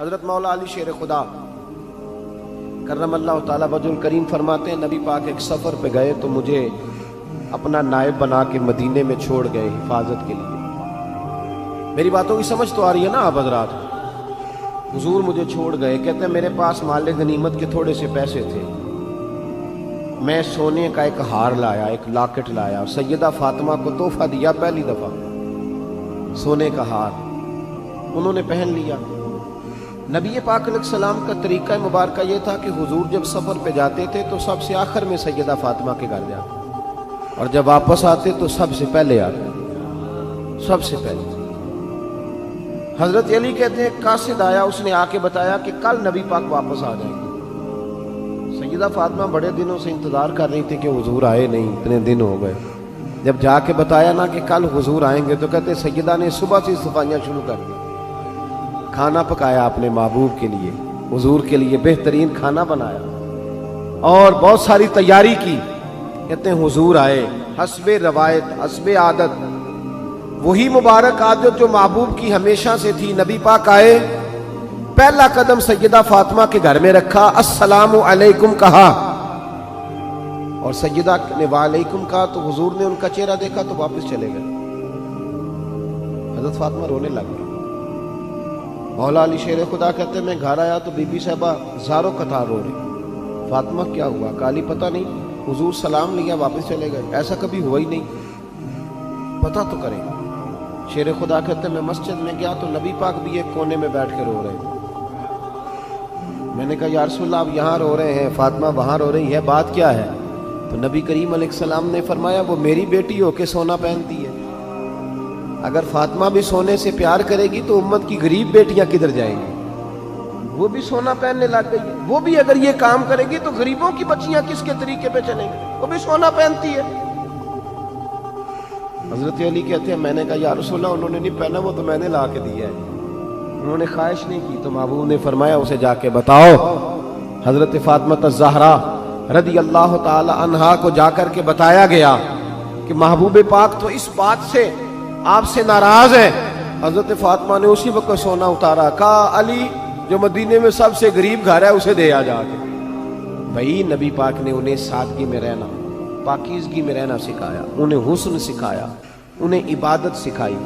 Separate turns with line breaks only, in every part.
حضرت مولا علی شیر خدا کرم اللہ تعالیٰ وجہ الکریم فرماتے ہیں نبی پاک ایک سفر پہ گئے تو مجھے اپنا نائب بنا کے مدینے میں چھوڑ گئے حفاظت کے لیے۔ میری باتوں کی سمجھ تو آ رہی ہے نا آپ حضرات؟ حضور مجھے چھوڑ گئے، کہتے ہیں میرے پاس مال غنیمت کے تھوڑے سے پیسے تھے، میں سونے کا ایک ہار لایا، ایک لاکٹ لایا، سیدہ فاطمہ کو تحفہ دیا پہلی دفعہ، سونے کا ہار انہوں نے پہن لیا۔ نبی پاک علیہ السلام کا طریقہ مبارکہ یہ تھا کہ حضور جب سفر پہ جاتے تھے تو سب سے آخر میں سیدہ فاطمہ کے گھر جاتے، اور جب واپس آتے تو سب سے پہلے آتے، سب سے پہلے۔ حضرت علی کہتے ہیں قاصد آیا، اس نے آ کے بتایا کہ کل نبی پاک واپس آ جائیں گے۔ سیدہ فاطمہ بڑے دنوں سے انتظار کر رہی تھی کہ حضور آئے نہیں، اتنے دن ہو گئے۔ جب جا کے بتایا نا کہ کل حضور آئیں گے تو کہتے سیدہ نے صبح سے صفائیاں شروع کر دی، کھانا پکایا اپنے محبوب کے لیے، حضور کے لیے بہترین کھانا بنایا اور بہت ساری تیاری کی۔ کہتے ہیں حضور آئے، حسب روایت حسب عادت، وہی مبارک عادت جو محبوب کی ہمیشہ سے تھی، نبی پاک آئے، پہلا قدم سیدہ فاطمہ کے گھر میں رکھا، السلام علیکم کہا، اور سیدہ نے وعلیکم کہا تو حضور نے ان کا چہرہ دیکھا تو واپس چلے گئے۔ حضرت فاطمہ رونے لگ گئی۔ مولا علی شیر خدا کہتے ہیں میں گھر آیا تو بی بی صاحبہ زاروں قطار رو رہی، فاطمہ کیا ہوا؟ کالی پتہ نہیں، حضور سلام لیا واپس چلے گئے، ایسا کبھی ہوا ہی نہیں، پتہ تو کریں۔ شیر خدا کہتے ہیں میں مسجد میں گیا تو نبی پاک بھی ایک کونے میں بیٹھ کے رو رہے ہیں۔ میں نے کہا یا رسول اللہ آپ یہاں رو رہے ہیں، فاطمہ وہاں رو رہی ہے، بات کیا ہے؟ تو نبی کریم علیہ السلام نے فرمایا وہ میری بیٹی ہو کے سونا پہنتی ہے، اگر فاطمہ بھی سونے سے پیار کرے گی تو امت کی غریب بیٹیاں کدھر جائیں گی؟ وہ بھی سونا پہننے لگ گئی ہے، وہ بھی اگر یہ کام کرے گی تو غریبوں کی بچیاں کس کے طریقے پہ چلیں گی؟ وہ بھی سونا پہنتی ہے۔ حضرت علی کہتے ہیں میں نے کہا یا رسول اللہ انہوں نے نہیں پہنا، وہ تو میں نے لا کے دیا ہے، انہوں نے خواہش نہیں کی۔ تو محبوب نے فرمایا اسے جا کے بتاؤ۔ حضرت فاطمہ الزہرا رضی اللہ تعالی عنہا کو جا کر کے بتایا گیا کہ محبوب پاک تو اس بات سے آپ سے ناراض ہے۔ حضرت فاطمہ نے اسی وقت سونا اتارا، کہا علی جو مدینے میں سب سے غریب گھر ہے اسے دے آ جا کے۔ بھائی نبی پاک نے انہیں سادگی میں رہنا، پاکیزگی میں رہنا سکھایا، انہیں حسن سکھایا، انہیں عبادت سکھائی۔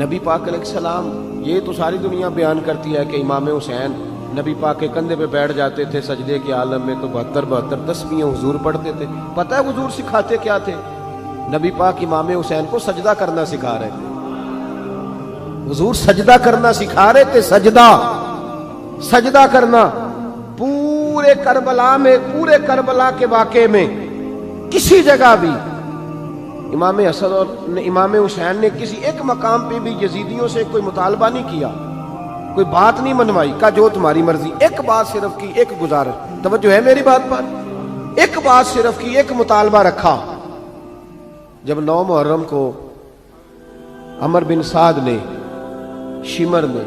نبی پاک علیہ السلام، یہ تو ساری دنیا بیان کرتی ہے کہ امام حسین نبی پاک کے کندھے پہ بیٹھ جاتے تھے سجدے کے عالم میں تو 72 تسبیحیں حضور پڑھتے تھے۔ پتہ ہے حضور سکھاتے کیا تھے؟ نبی پاک امام حسین کو سجدہ کرنا سکھا رہے تھے، حضور سجدہ کرنا سکھا رہے تھے، سجدہ کرنا۔ پورے کربلا میں، پورے کربلا کے واقعے میں کسی جگہ بھی امام حسن اور امام حسین نے کسی ایک مقام پہ بھی یزیدیوں سے کوئی مطالبہ نہیں کیا، کوئی بات نہیں منوائی، کہا جو تمہاری مرضی۔ ایک بات صرف کی، ایک گزارش، توجہ ہے میری بات پر، ایک بات صرف کی، ایک مطالبہ رکھا۔ جب 9 محرم کو عمر بن سعد نے، شمر نے،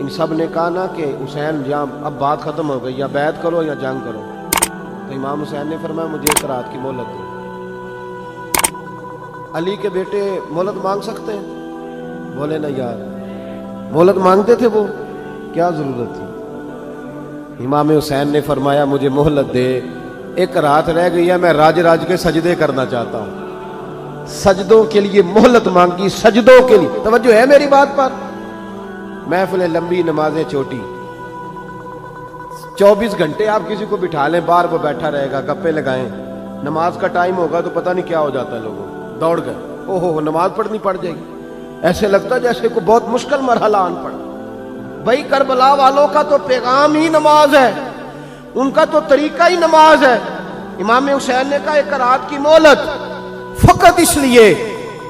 ان سب نے کہا نا کہ حسین یا اب بات ختم ہو گئی، یا بیعت کرو یا جنگ کرو، تو امام حسین نے فرمایا مجھے ایک رات کی مہلت دو۔ علی کے بیٹے مہلت مانگ سکتے ہیں؟ بولے نا یار، مہلت مانگتے تھے وہ، کیا ضرورت تھی؟ امام حسین نے فرمایا مجھے مہلت دے، ایک رات رہ گئی ہے، میں راج کے سجدے کرنا چاہتا ہوں۔ سجدوں کے لیے مہلت مانگی، سجدوں کے لیے، توجہ ہے میری بات پر؟ محفلیں لمبی، نمازیں چھوٹی، 24 گھنٹے آپ کسی کو بٹھا لیں باہر، وہ بیٹھا رہے گا، گپے لگائیں، نماز کا ٹائم ہوگا تو پتہ نہیں کیا ہو جاتا ہے، لوگوں دوڑ گئے، او ہو نماز پڑھنی پڑ جائے گی، ایسے لگتا ہے جیسے کوئی بہت مشکل مرحلہ آن پڑا۔ بھائی کربلا والوں کا تو پیغام ہی نماز ہے، ان کا تو طریقہ ہی نماز ہے۔ امام حسین نے کہا ایک رات کی مہلت، فقط اس لیے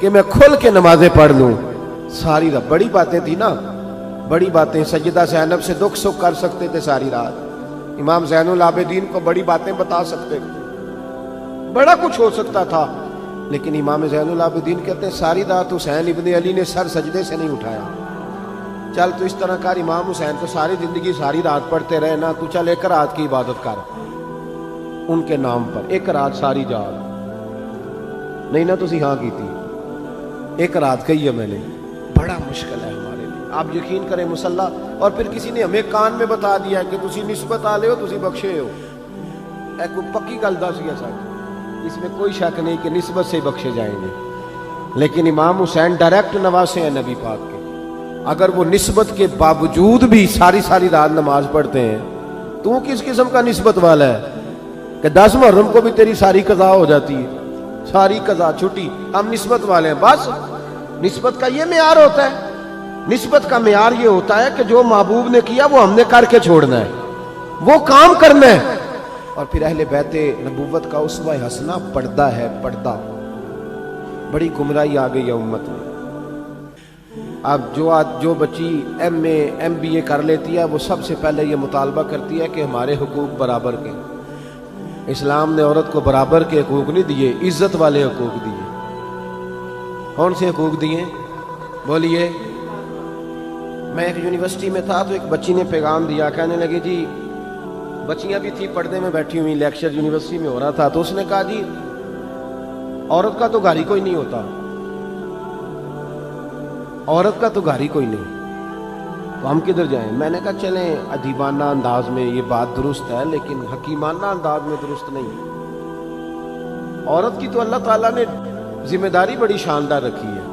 کہ میں کھل کے نمازیں پڑھ لوں۔ ساری رات بڑی باتیں تھی نا، بڑی باتیں، سیدہ زینب سے دکھ سکھ کر سکتے تھے ساری رات، امام زین العابدین کو بڑی باتیں بتا سکتے تھے، بڑا کچھ ہو سکتا تھا، لیکن امام زین العابدین کہتے ہیں ساری رات حسین ابن علی نے سر سجدے سے نہیں اٹھایا۔ چل تو اس طرح کر، امام حسین تو ساری زندگی ساری رات پڑھتے رہے نا، تو چل ایک رات کی عبادت کر ان کے نام پر، ایک رات ساری جاگ نہیں نا تسی ہاں کی تھی، ایک رات کہی ہے میں نے، بڑا مشکل ہے ہمارے لیے۔ آپ یقین کریں مسلح اور پھر کسی نے ہمیں کان میں بتا دیا کہ تسی نسبت والے ہو، تسی بخشے ہو. اے کوئی پکی گل دس گیا ساتھ، اس میں کوئی شک نہیں کہ نسبت سے بخشے جائیں گے. لیکن امام حسین ڈائریکٹ نواسے ہیں نبی پاک کے. اگر وہ نسبت کے باوجود بھی ساری ساری رات نماز پڑھتے ہیں، تو کس قسم کا نسبت والا ہے کہ 10 محرم کو بھی تیری ساری قضا ہو جاتی ہے، ساری قضا چھٹی، ہم نسبت والے ہیں. بس نسبت کا یہ معیار ہوتا ہے. نسبت کا معیار یہ ہوتا ہے کہ جو محبوب نے کیا وہ ہم نے کر کے چھوڑنا ہے، وہ کام کرنا ہے. اور پھر اہل بیت نبوت کا اسوہ حسنہ پردہ ہے. پردہ بڑی گمراہی آ گئی ہے امت میں. اب جو بچی MA MBA کر لیتی ہے وہ سب سے پہلے یہ مطالبہ کرتی ہے کہ ہمارے حقوق برابر کے. اسلام نے عورت کو برابر کے حقوق نہیں دیے، عزت والے حقوق دیے. کون سے حقوق دیے بولیے؟ میں ایک یونیورسٹی میں تھا تو ایک بچی نے پیغام دیا، کہنے لگی جی، بچیاں بھی تھی پردے میں بیٹھی ہوئی، لیکچر یونیورسٹی میں ہو رہا تھا، تو اس نے کہا جی عورت کا تو گھر ہی کوئی نہیں ہوتا، عورت کا تو گھر ہی کوئی نہیں، تو ہم کدھر جائیں؟ میں نے کہا چلیں ادیبانہ انداز میں یہ بات درست ہے لیکن حکیمانہ انداز میں درست نہیں. عورت کی تو اللہ تعالیٰ نے ذمہ داری بڑی شاندار رکھی ہے.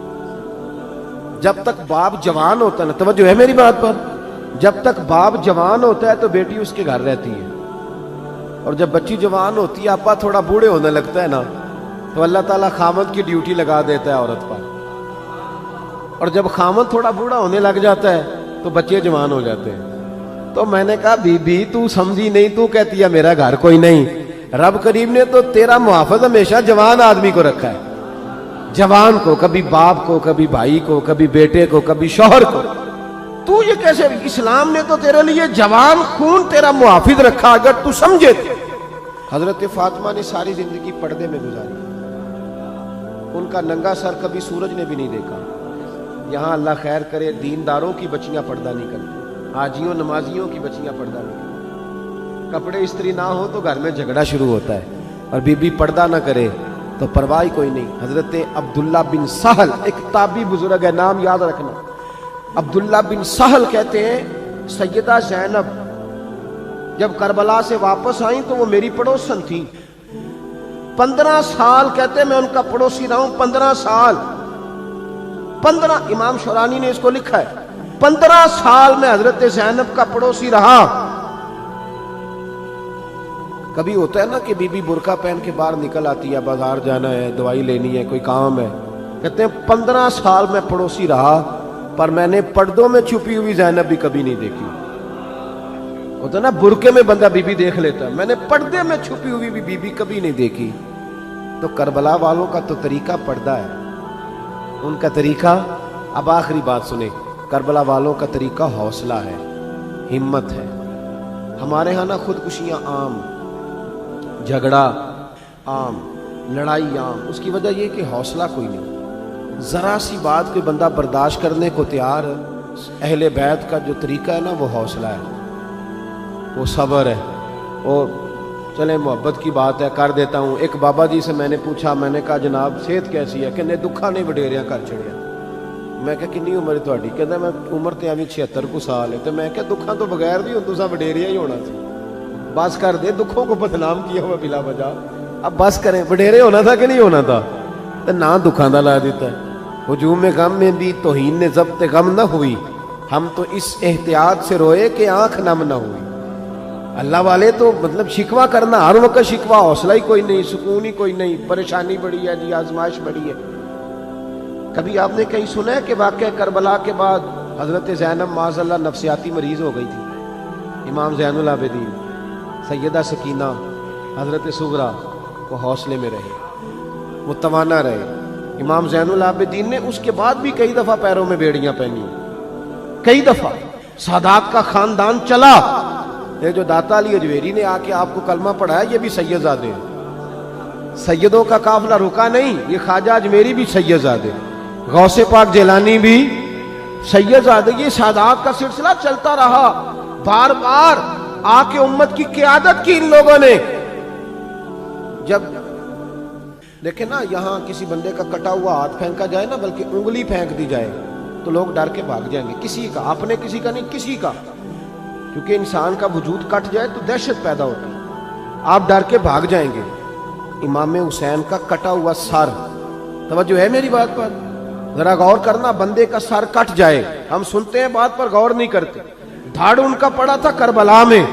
جب تک باپ جوان ہوتا ہے نا، توجہ ہے میری بات پر، جب تک باپ جوان ہوتا ہے تو بیٹی اس کے گھر رہتی ہے، اور جب بچی جوان ہوتی ہے، ابا تھوڑا بوڑھے ہونے لگتا ہے نا، تو اللہ تعالیٰ خامد کی ڈیوٹی لگا دیتا ہے عورت پر. اور جب خامد تھوڑا بوڑھا ہونے لگ جاتا ہے تو بچے جوان ہو جاتے ہیں. تو میں نے کہا بی بی تو سمجھی نہیں، تو کہتی ہے میرا گھر کوئی نہیں. رب کریم نے تو تیرا محافظ ہمیشہ جوان آدمی کو رکھا ہے، جوان کو، کبھی باپ کو، کبھی بھائی کو، کبھی بیٹے کو، کبھی شوہر کو. تو یہ کیسے؟ اسلام نے تو تیرے لیے جوان خون تیرا محافظ رکھا، اگر تو سمجھے. حضرت فاطمہ نے ساری زندگی پردے میں گزاری، ان کا ننگا سر کبھی سورج نے بھی نہیں دیکھا. یہاں اللہ خیر کرے دینداروں کی بچیاں پردہ نہیں کرتی، حاجیوں نمازیوں کی بچیاں پردہ نہیں کرتی. کپڑے استری نہ ہو تو گھر میں جھگڑا شروع ہوتا ہے، اور بی بی پردہ نہ کرے تو پرواہ کوئی نہیں. حضرت عبداللہ بن سہل ایک تابعی بزرگ ہے، نام یاد رکھنا. عبداللہ بن سہل کہتے ہیں سیدہ زینب جب کربلا سے واپس آئیں تو وہ میری پڑوسن تھی. 15 سال کہتے ہیں میں ان کا پڑوسی رہا ہوں. 15 سال، 15، امام شورانی نے اس کو لکھا ہے، 15 سال میں حضرت زینب کا پڑوسی رہا. کبھی ہوتا ہے نا کہ بی بی برقع پہن کے باہر نکل آتی ہے، بازار جانا ہے، دوائی لینی ہے، کوئی کام ہے. کہتے ہیں 15 سال میں پڑوسی رہا، پر میں نے پردوں میں چھپی ہوئی زینب بھی کبھی نہیں دیکھی. ہوتا ہے نا برقعے میں بندہ بی بی دیکھ لیتا ہے، میں نے پردے میں چھپی ہوئی بھی بی بی کبھی نہیں دیکھی. تو کربلا والوں کا تو طریقہ پردہ ہے، ان کا طریقہ. اب آخری بات سنیں، کربلا والوں کا طریقہ حوصلہ ہے، ہمت ہے. ہمارے ہاں نا خودکشیاں عام، جھگڑا عام، لڑائی عام. اس کی وجہ یہ کہ حوصلہ کوئی نہیں. ذرا سی بات کوئی بندہ برداشت کرنے کو تیار. اہل بیت کا جو طریقہ ہے نا وہ حوصلہ ہے، وہ صبر ہے. اور چلیں محبت کی بات ہے کر دیتا ہوں. ایک بابا جی سے میں نے پوچھا، میں نے کہا جناب صحت کیسی ہے؟ کہنے دکھا نہیں وڈیریاں کر چڑیا. میں کہا کنی عمر ہے تھوڑی؟ کہتا میں عمر تے آویں 76 کو سال ہے. تو میں کہا دکھاں تو بغیر بھی ہوں تساں وڈیریا ہی ہونا سی. بس کر دے، دکھوں کو بدنام کیا ہوا بلا وجہ. اب بس کریں، وڈیرے ہونا تھا کہ نہیں ہونا تھا؟ تو نہ دکھاں دا لا دیتا ہے. ہجوم غم میں بھی توہین نے ضبط غم نہ ہوئی، ہم تو اس احتیاط سے روئے کہ آنکھ نم نہ ہوئی. اللہ والے تو مطلب شکوہ کرنا ہر وقت شکوہ، حوصلہ ہی کوئی نہیں، سکون ہی کوئی نہیں، پریشانی بڑی ہے جی، آزمائش بڑی ہے. کبھی آپ نے کہیں سنا ہے کہ واقعہ کربلا کے بعد حضرت زینب معاذ اللہ نفسیاتی مریض ہو گئی تھی؟ امام زین العابدین، سیدہ سکینہ، حضرت صغرا وہ حوصلے میں رہے، متوانا رہے. امام زین العابدین نے اس کے بعد بھی کئی دفعہ پیروں میں بیڑیاں پہنی، کئی دفعہ. سادات کا خاندان چلا. یہ جو داتا علی اجویری نے آ کے آپ کو کلمہ پڑھایا یہ بھی سید زادے ہیں. سیدوں کا قافلہ رکا نہیں، یہ خواجہ اجمیری بھی سید زادے، غوث پاک جیلانی بھی سید زادے. یہ سادات کا سلسلہ چلتا رہا. بار بار آ کے امت کی قیادت کی ان لوگوں نے. جب دیکھیں نا یہاں کسی بندے کا کٹا ہوا ہاتھ پھینکا جائے نا، بلکہ انگلی پھینک دی جائے تو لوگ ڈر کے بھاگ جائیں گے، کسی کا، اپنے کسی کا نہیں، کسی کا، کیونکہ انسان کا وجود کٹ جائے تو دہشت پیدا ہوتی ہے، آپ ڈر کے بھاگ جائیں گے۔ امام حسین کا کٹا ہوا سر، توجہ ہے میری بات پر؟ ذرا غور کرنا، بندے کا سر کٹ جائے، ہم سنتے ہیں بات پر غور نہیں کرتے۔ دھاڑ ان کا پڑا تھا کربلا میں،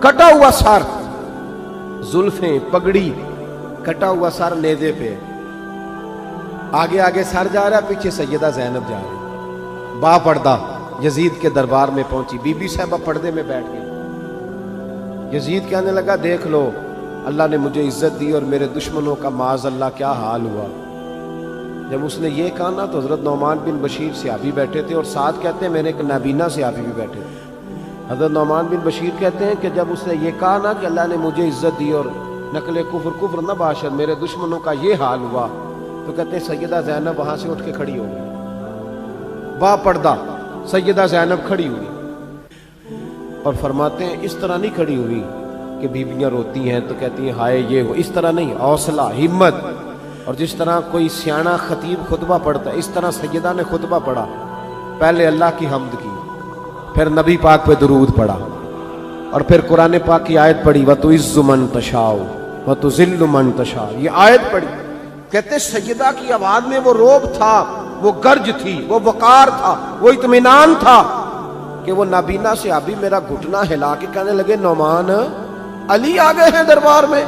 کٹا ہوا سر، زلفیں، پگڑی، کٹا ہوا سر نیزے پہ، آگے آگے سر جا رہا ہے، پیچھے سیدہ زینب جا رہی، با پردہ یزید کے دربار میں پہنچی، بی بی صاحبہ پردے میں بیٹھ گئی۔ یزید کہنے لگا دیکھ لو، اللہ نے مجھے عزت دی اور میرے دشمنوں کا معاذ اللہ کیا حال ہوا۔ جب اس نے یہ کہا نا تو حضرت نعمان بن بشیر صحابی بیٹھے تھے، اور ساتھ کہتے ہیں میرے ایک نابینا صحابی بھی بیٹھے تھے۔ حضرت نعمان بن بشیر کہتے ہیں کہ جب اس نے یہ کہا نا کہ اللہ نے مجھے عزت دی اور نقل کفر نہ باشد، میرے دشمنوں کا یہ حال ہوا، تو کہتے ہیں سیدہ زینب وہاں سے اٹھ کے کھڑی ہو گئی، با پردہ سیدہ زینب کھڑی ہوئی، اور فرماتے ہیں اس طرح نہیں کھڑی ہوئی کہ بیویاں روتی ہیں تو کہتی ہیں ہائے یہ ہو، اس طرح نہیں، حوصلہ، ہمت، اور جس طرح کوئی سیاںا خطیب خطبہ پڑھتا ہے اس طرح سیدہ نے خطبہ پڑھا، پہلے اللہ کی حمد کی، پھر نبی پاک پہ درود پڑھا، اور پھر قرآن پاک کی آیت پڑھی وَتُعِزُّ مَن تَشَاءُ وَتُذِلُّ مَن تَشَاءُ، یہ آیت پڑھی۔ کہتے سیدہ کی آواز میں وہ روب تھا، وہ گرج تھی، وہ وقار تھا، وہ اطمینان تھا کہ وہ نابینا صحابی میرا گھٹنا ہلا کے کہنے لگے نعمان علی آ گئے ہیں دربار میں،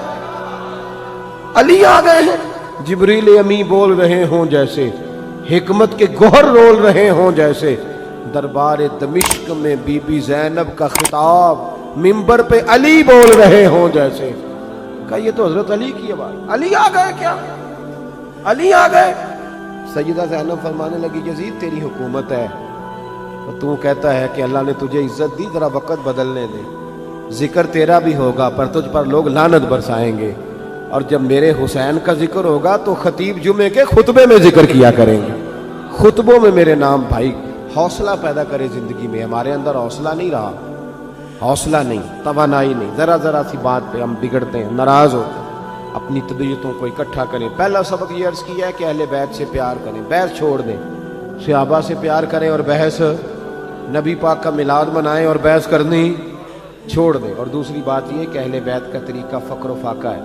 علی آ گئے ہیں، جبریل امی بول رہے ہوں جیسے، حکمت کے گوہر رول رہے ہوں جیسے، دربار دمشق میں بی بی زینب کا خطاب منبر پہ علی بول رہے ہوں جیسے۔ کہا یہ تو حضرت علی کی آواز، علی آ گئے کیا، علی آ گئے۔ سیدہ زینب فرمانے لگی یزید تیری حکومت ہے، اور تو کہتا ہے کہ اللہ نے تجھے عزت دی، ذرا وقت بدلنے دے، ذکر تیرا بھی ہوگا پر تجھ پر لوگ لعنت برسائیں گے، اور جب میرے حسین کا ذکر ہوگا تو خطیب جمعے کے خطبے میں ذکر کیا کریں گے، خطبوں میں میرے نام۔ بھائی حوصلہ پیدا کرے زندگی میں، ہمارے اندر حوصلہ نہیں رہا، حوصلہ نہیں، توانائی نہیں، ذرا سی بات پہ ہم بگڑتے ہیں، ناراض ہوتے ہیں، اپنی طبیعتوں کو اکٹھا کریں۔ پہلا سبق یہ عرض کیا ہے کہ اہل بیت سے پیار کریں، بحث چھوڑ دیں، صحابہ سے پیار کریں اور بحث، نبی پاک کا میلاد منائیں اور بحث کرنی چھوڑ دیں۔ اور دوسری بات یہ کہ اہل بیت کا طریقہ فقر و فاقہ ہے،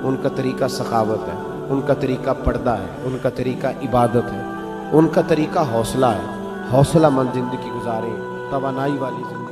ان کا طریقہ سخاوت ہے، ان کا طریقہ پردہ ہے، ان کا طریقہ عبادت ہے، ان کا طریقہ حوصلہ ہے، حوصلہ مند زندگی گزاریں، توانائی والی زندگی۔